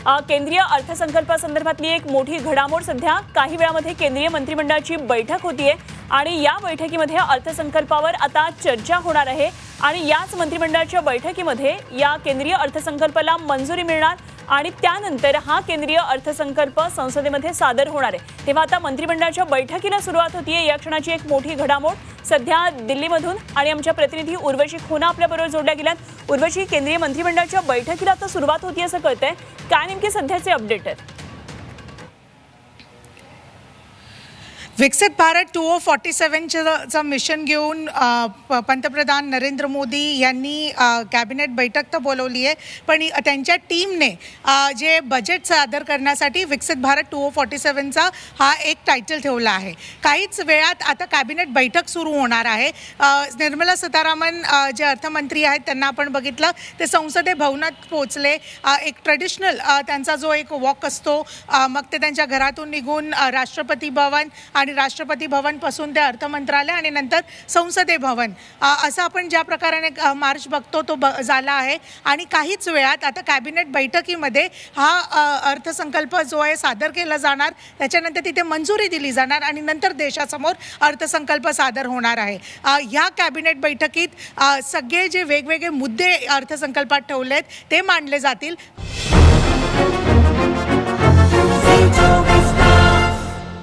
केंद्रीय अर्थसंकल्पासंदर्भातली एक मोठी घडामोड सध्या काही वेळामध्ये केंद्रीय मंत्रिमंडळाची बैठक होतीये आणि या बैठकीमध्ये अर्थसंकल्पावर आता चर्चा होणार आहे आणि याच मंत्रिमंडळाच्या बैठकीमध्ये या केंद्रीय अर्थसंकल्पाला मंजुरी मिळणार आणि त्यानंतर हा केंद्रीय अर्थसंकल्प संसदेमध्ये सादर होणार आहे। तेव्हा आता मंत्रिमंडळाच्या बैठकीला सुरुवात होतीये। या क्षणाची एक मोठी घडामोड सध्या दिल्लीमधून आणि आमच्या प्रतिनिधी उर्वशी खोना आपल्याबरोबर जोडल्या गेल्यात। उर्वशी, केंद्रीय मंत्रिमंडळाच्या बैठकीला आता सुरुवात होतीये असं कळतंय, काय नेमके सध्याचे अपडेट आहेत? विकसित भारत 2047चं मिशन घेऊन पंतप्रधान नरेंद्र मोदी यांनी कॅबिनेट बैठक तर बोलवली आहे, पण त्यांच्या टीमने जे बजेट सादर करण्यासाठी विकसित भारत 2047चा हा एक टायटल ठेवला आहे। काहीच वेळात आता कॅबिनेट बैठक सुरू होणार आहे। निर्मला सीतारामन जे अर्थमंत्री आहेत त्यांना आपण बघितलं ते संसदे भवनात पोहोचले। एक ट्रेडिशनल त्यांचा जो एक वॉक असतो, मग ते त्यांच्या घरातून निघून राष्ट्रपती भवन आणि राष्ट्रपती भवन पासून ते अर्थ मंत्रालय आणि नंतर संसदे भवन असं आपण ज्या प्रकारे मार्च बघतो तो झाला आहे। आणि काहीच वेळात आता कॅबिनेट बैठकीमध्ये हा अर्थसंकल्प जो आहे सादर केला जाणार, त्याच्यानंतर तिथे मंजुरी दिली जाणार आणि नंतर देशासमोर अर्थसंकल्प सादर होणार आहे। ह्या कॅबिनेट बैठकीत सगळे जे वेगवेगळे मुद्दे अर्थसंकल्पात ठेवलेत ते मांडले जातील।